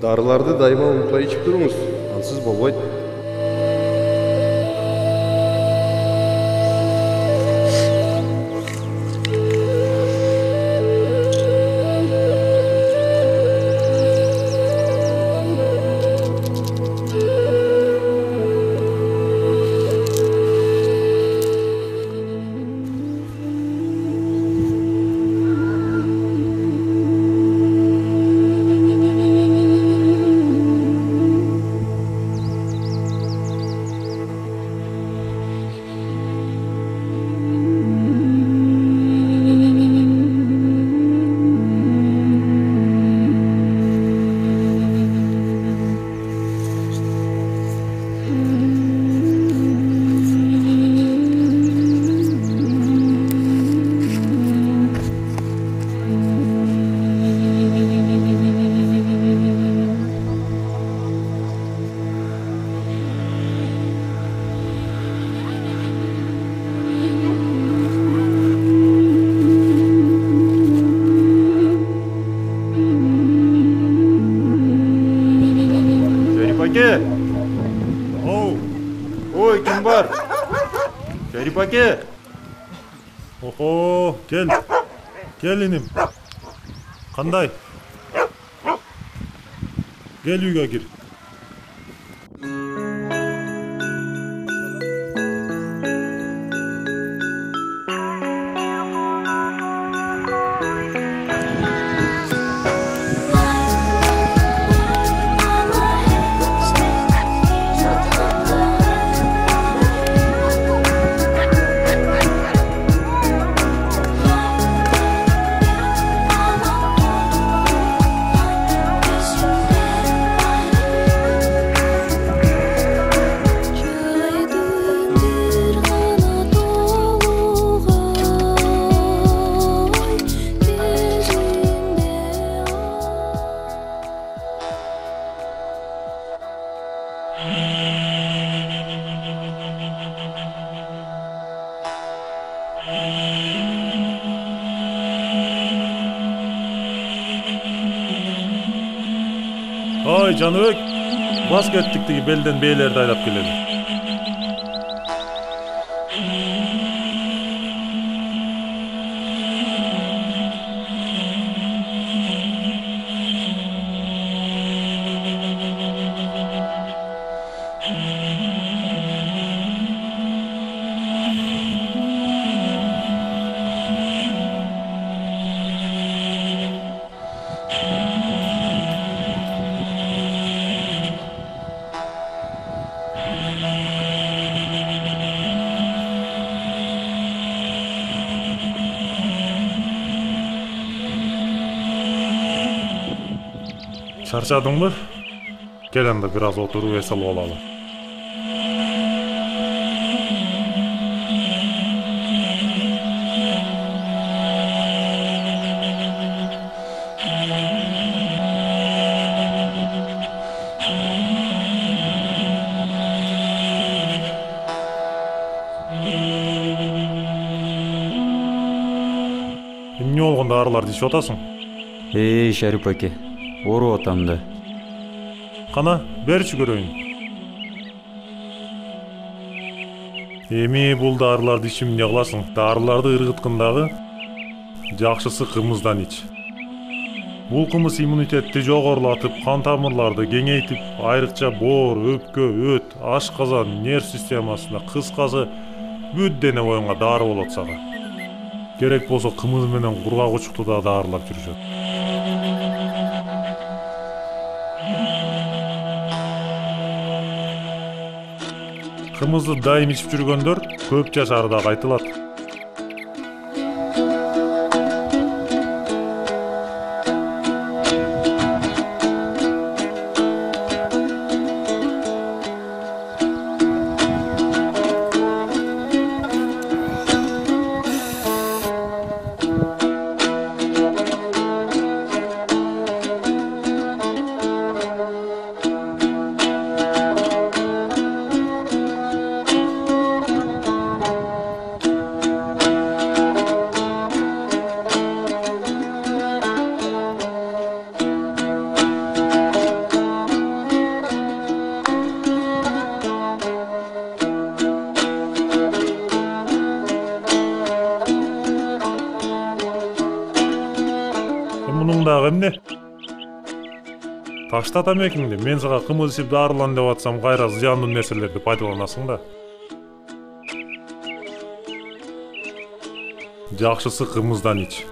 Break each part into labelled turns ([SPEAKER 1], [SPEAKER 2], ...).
[SPEAKER 1] Darılarda daima unutmay içip durunuz. Ansız bolboyt.
[SPEAKER 2] Oy, kim var? Şerif ake.
[SPEAKER 3] Oho, gel. Gel inim. Qanday? Gel uyga gir. Ay Canыбек, bas kettiktigi belden beylерди aylап келели. Çarşadыңбы? Gel anda biraz oturup esal olalım. Эмне болгондо арыларды ичип атасың?
[SPEAKER 4] Шарип аке, ооруп атам да.
[SPEAKER 3] Кана, берчи көрөйүн. Эми бул дарыларды ичип эмне кыласың? Дарыларды ыргыткандагы жакшысы кымыздан ич. Бул кымыз иммунитетти жогорулатып, кан тамырларды кеңейтип, айрыкча боор, өпкө, өт, ашказан, нерв системасына, кыскасы бүт дене боюңа дары болот сага. Керек болсо кымыз менен кургак учукту да дарылап жүрүшөт. Кымызды дайым ичип жүргөндөр көп жашары дагы айтылат. Мунун дагы эмне? Таштат эмекиңди. Мен сага кымыз ичип дарылан деп атсам, кайра зыяндуу нерселерди пайдаланасың да. Жакшысы кымыздан ич.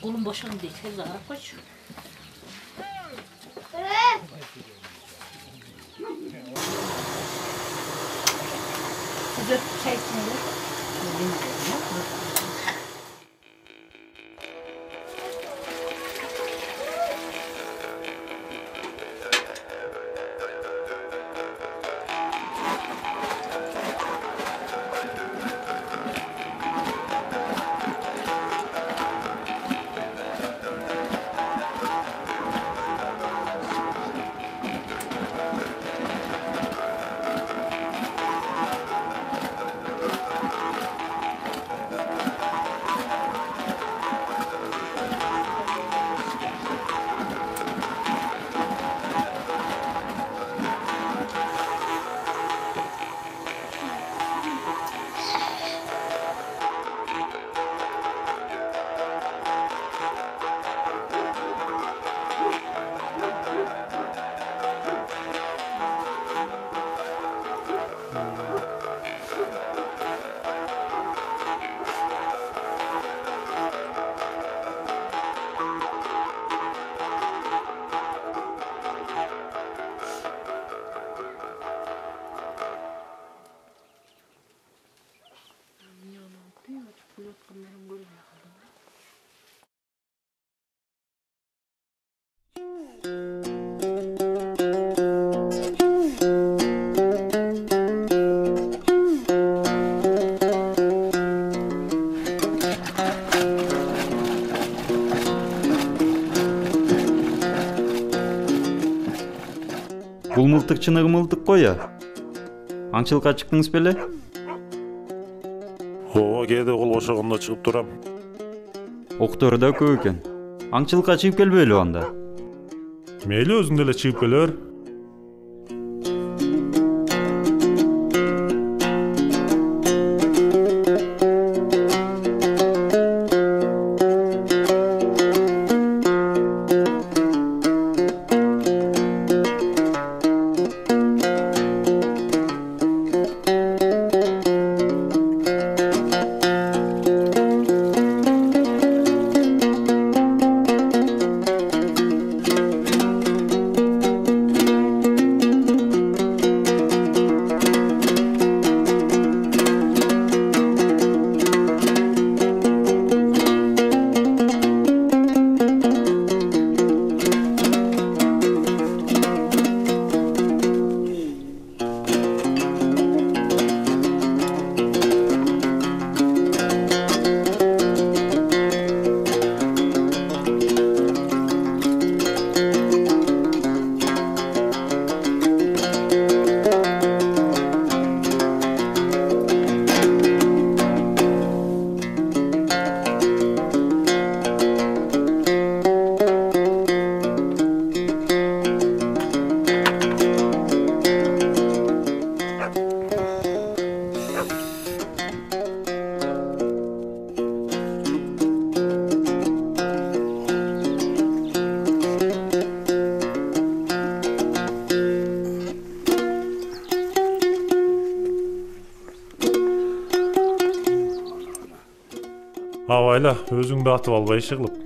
[SPEAKER 5] Kolum boşalım diye tezgah arap koş. Sıcak çay içmeleri.
[SPEAKER 4] Бул мылтык чыныгы мылтык го я. Аңчылыкка чыктыңыз беле?
[SPEAKER 3] Ооба, кээде кол бошогондо чыгып турам.
[SPEAKER 4] Октор да көп экен. Аңчылыкка чыгып келбейлби анда?
[SPEAKER 3] Мейли, өзүң деле чыгып кел бер. Абайла, өзүңдү атып албай иши кылып.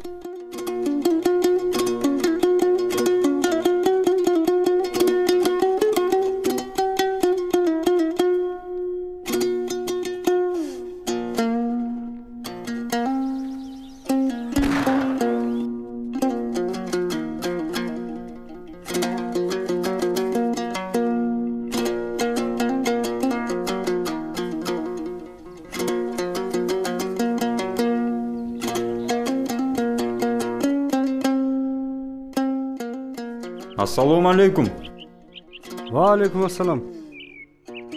[SPEAKER 4] Ассалому алейкум.
[SPEAKER 6] Валейкум ассалам.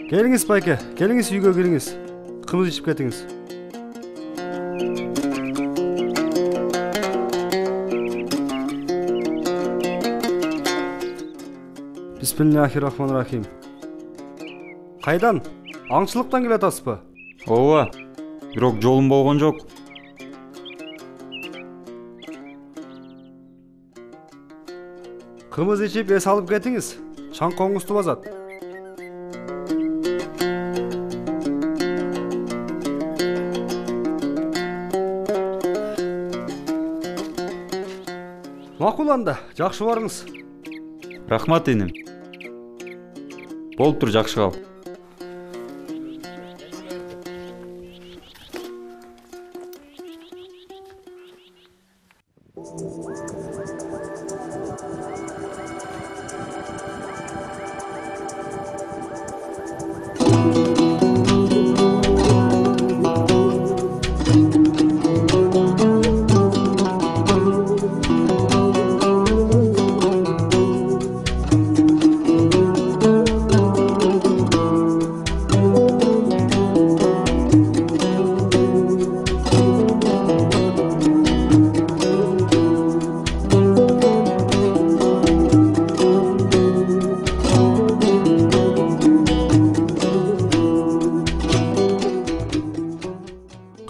[SPEAKER 6] Келиңиз байке, келиңиз үйгө кириңиз. Кымыз ичип кетиңиз. Бисмиллахир-рахманир-рахим. Кайдан? Аңчылыктан келатасызбы?
[SPEAKER 4] Ооба. Бирок жолум болгон жок.
[SPEAKER 6] Кымыз ичип эс алып кетиңиз. Чаңкоңузду базат. Макул анда, жакшы барыңыз.
[SPEAKER 4] Рахмат иним. Болуп тур, жакшы кал.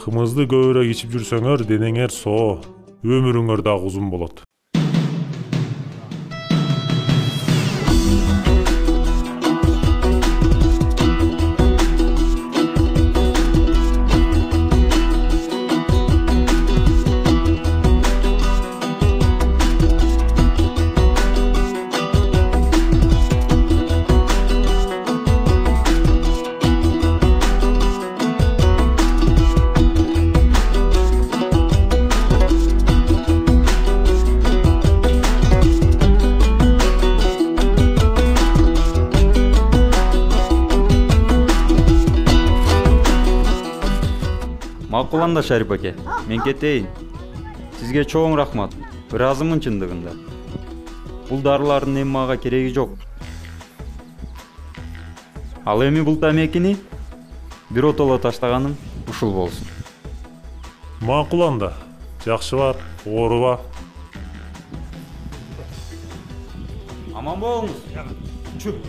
[SPEAKER 3] Кымызды көбүрөөк ичип жүрсөңөр, денеңер соо, өмүрүңөр дагы узун болот. Макул анда Шарип аке, мен кетейин. Сизге чоң рахмат. Ыраазымын чындыгында. Бул дарылардын эми мага кереги жок. Ал эми бул тамекини биротоло таштаганым ушул болсун. Макул анда, жакшы бар, ооруба.
[SPEAKER 4] Аман болуңуз. Чүп.